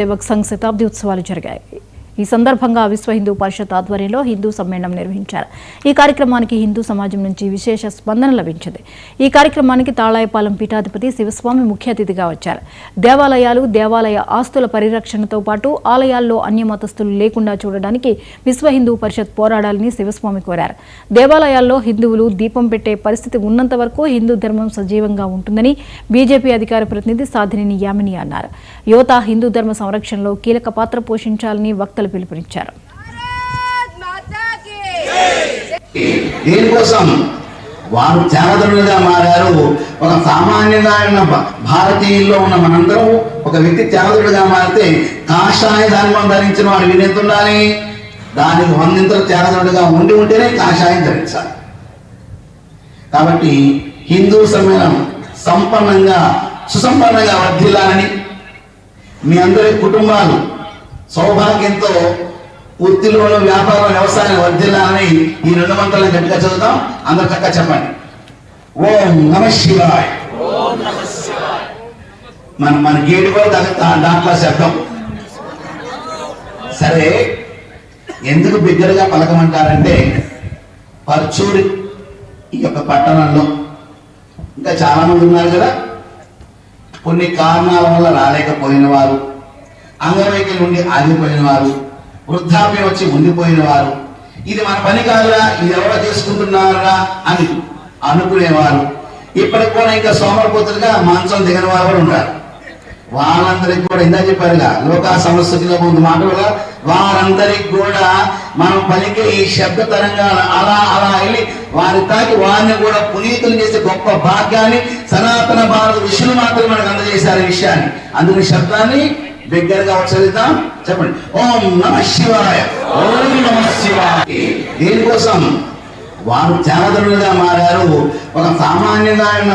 సేవక్ సంఘ్ శతాబ్ది ఉత్సవాలు జరిగాయి. ఈ సందర్భంగా విశ్వ హిందూ పరిషత్ ఆధ్వర్యంలో హిందూ సమ్మేళనం నిర్వహించారు. ఈ కార్యక్రమానికి హిందూ సమాజం నుంచి విశేష స్పందన లభించింది. ఈ కార్యక్రమానికి తాళాయపాలెం పీఠాధిపతి శివస్వామి ముఖ్య అతిథిగా వచ్చారు. దేవాలయాలు, దేవాలయ ఆస్తుల పరిరక్షణతో పాటు ఆలయాల్లో అన్యమతస్థులు లేకుండా చూడడానికి విశ్వ హిందూ పరిషత్ పోరాడాలని శివస్వామి కోరారు. దేవాలయాల్లో హిందువులు దీపం పెట్టే పరిస్థితి ఉన్నంత వరకు హిందూ ధర్మం సజీవంగా ఉంటుందని బీజేపీ అధికార ప్రతినిధి సాధినేని యామిని అన్నారు. యువత హిందూ ధర్మ సంరక్షణలో కీలక పాత్ర పోషించాలని వక్తలు పిలుపునిచ్చారు. దీనికోసం వారు త్యాగదనులుగా మారారు. ఒక సామాన్యంగా ఉన్న భారతీయుల్లో ఉన్న మనందరం ఒక వ్యక్తి త్యాగదుడుగా మారితే కాషాయ ధర్మం ధరించిన వాడు వినెత్తుండాలి. దానికి వందింతలు త్యాగదుడుగా ఉంటేనే కాషాయం ధరించాలి. కాబట్టి హిందూ సమ్మేళనం సంపన్నంగా సుసంపన్నంగా వర్ధిల్లాలని, మీ అందరి కుటుంబాలు సౌభాగ్యంతో వృత్తిలోను వ్యాపారం వ్యవసాయం వర్ధిల్లాలని ఈ 2 మంత్రాలను గట్టిగా చదువుతాం. అందరు చక్కగా చెప్పండి. ఓం నమః శివాయ. మన గేటు కూడా దాంట్లో శబ్దం. సరే, ఎందుకు బిగ్గరగా పలకమంటారంటే పర్చూరి ఈ యొక్క పట్టణంలో ఇంకా చాలా మంది ఉన్నారు కదా, కొన్ని కారణాల వల్ల రాలేకపోయిన వారు, అంగవైకల్యం ఉండి ఆగిపోయిన వారు, వృద్ధాప్యం వచ్చి ఉండిపోయిన వారు, ఇది మన పని కాదురా, ఇది ఎవరో చేసుకుంటున్నారా అని అనుకునేవారు, ఇప్పటికి కూడా ఇంకా సోమరపోతులుగా మాంసం దిగని వారు కూడా ఉంటారు. వాళ్ళందరికీ కూడా ఇందా చెప్పారుగా లోకా సంస్కృతిలో ముందు మాటలుగా వారందరికి కూడా మనం పలికే ఈ శబ్ద తరంగాలు అలా అలా వెళ్ళి వారి తాకి వారిని కూడా పునీతులు చేసే గొప్ప భాగ్యాన్ని సనాతన భారత ఋషులు మాత్రమే మనకు అందజేశారు ఈ విషయాన్ని. అందుకని శబ్దాన్ని దగ్గరగా ఉచ్చరిద్దాం. చెప్పండి. ఓం నమః శివాయ. ఓం నమః శివాయ. దీనికోసం వారు త్యాగదనులుగా మారారు. ఒక సామాన్యంగా ఉన్న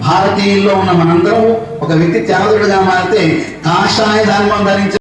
భారతీయుల్లో ఉన్న మనందరం ఒక వ్యక్తి త్యాగదుడుగా మారితే కాషాయ ధర్మం ధరించ